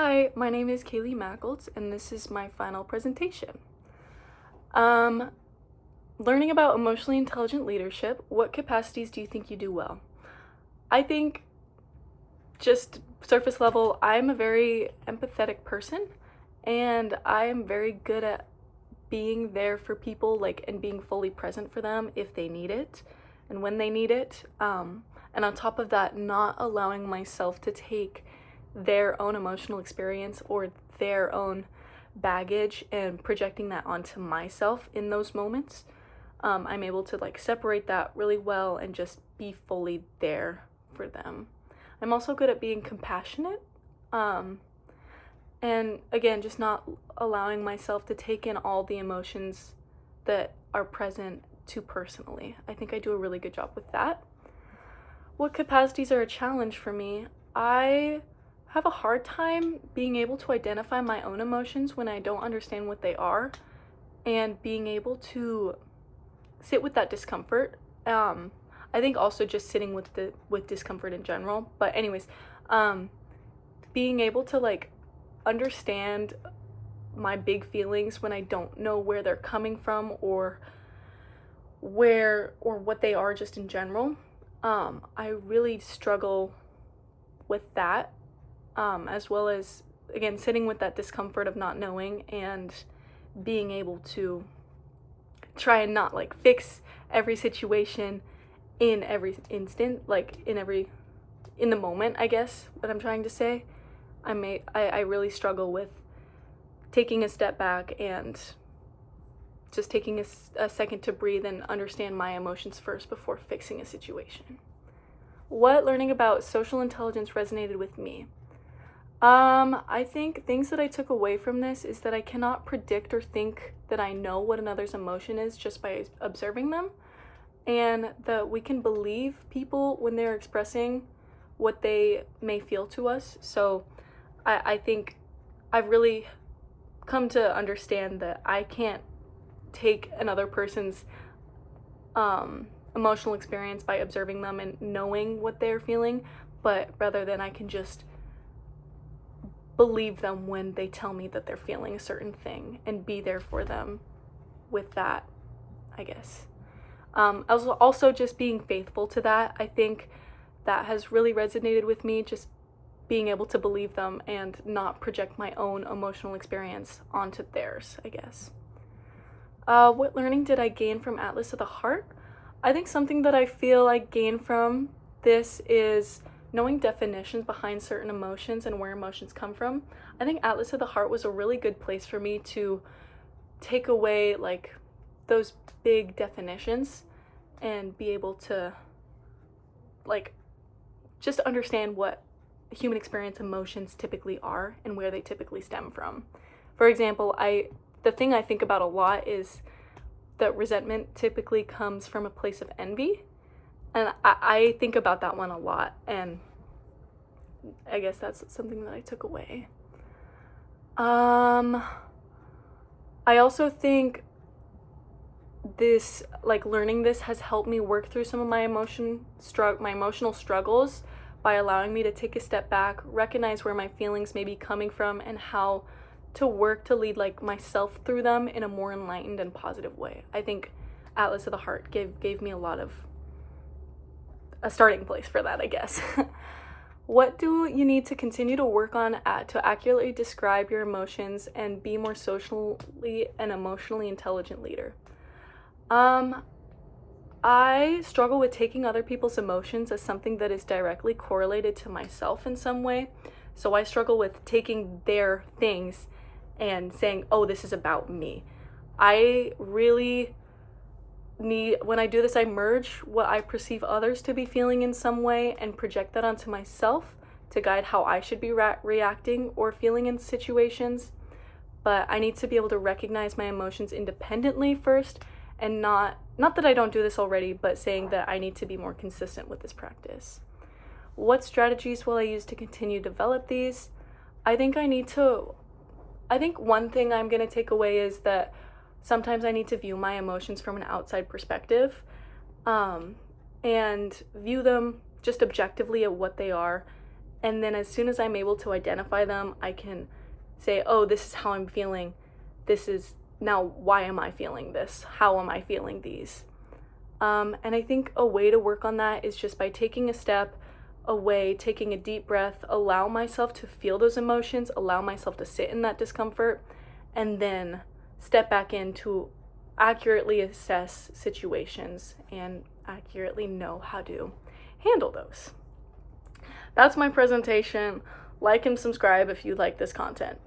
Hi, my name is Kaylee and this is my final presentation. Learning about emotionally intelligent leadership, what capacities do you think you do well? I think, just surface level, I'm a very empathetic person, and I am very good at being there for people, and being fully present for them if they need it and when they need it. And on top of that, not allowing myself to take their own emotional experience or their own baggage and projecting that onto myself in those moments. I'm able to separate that really well and just be fully there for them. I'm also good at being compassionate, and again, just not allowing myself to take in all the emotions that are present too personally. I think I do a really good job with that. What capacities are a challenge for me? I have a hard time being able to identify my own emotions when I don't understand what they are, and being able to sit with that discomfort. I think also just sitting with discomfort in general. But anyways, being able to understand my big feelings when I don't know where they're coming from or what they are just in general. I really struggle with that, as well as, again, sitting with that discomfort of not knowing and being able to try and not fix every situation in every instant, in the moment, I guess, what I'm trying to say. I really struggle with taking a step back and just taking a second to breathe and understand my emotions first before fixing a situation. What learning about social intelligence resonated with me? I think things that I took away from this is that I cannot predict or think that I know what another's emotion is just by observing them, and that we can believe people when they're expressing what they may feel to us. So I think I've really come to understand that I can't take another person's emotional experience by observing them and knowing what they're feeling, but rather than I can just believe them when they tell me that they're feeling a certain thing and be there for them with that, I guess. Also just being faithful to that. I think that has really resonated with me, just being able to believe them and not project my own emotional experience onto theirs, I guess. What learning did I gain from Atlas of the Heart? I think something that I feel I gained from this is knowing definitions behind certain emotions and where emotions come from. I think Atlas of the Heart was a really good place for me to take away those big definitions and be able to just understand what human experience emotions typically are and where they typically stem from. For example, the thing I think about a lot is that resentment typically comes from a place of envy. And I think about that one a lot, and I guess that's something that I took away. I also think this, learning this has helped me work through some of my emotional struggles by allowing me to take a step back, recognize where my feelings may be coming from, and how to work to lead myself through them in a more enlightened and positive way. I think Atlas of the Heart gave me a starting place for that, I guess. What do you need to continue to work on to accurately describe your emotions and be more socially and emotionally intelligent leader? I struggle with taking other people's emotions as something that is directly correlated to myself in some way. So I struggle with taking their things and saying, oh, this is about me. I really when I do this, I merge what I perceive others to be feeling in some way and project that onto myself to guide how I should be reacting or feeling in situations. But I need to be able to recognize my emotions independently first, and not that I don't do this already, but saying that I need to be more consistent with this practice. What strategies will I use to continue to develop these? I think one thing I'm going to take away is that sometimes I need to view my emotions from an outside perspective, and view them just objectively at what they are, And then as soon as I'm able to identify them, I can say, oh, this is how I'm feeling. This is now, why am I feeling this? How am I feeling these? And I think a way to work on that is just by taking a step away, taking a deep breath, allow myself to feel those emotions, allow myself to sit in that discomfort, and then step back in to accurately assess situations and accurately know how to handle those. That's my presentation. Like and subscribe if you like this content.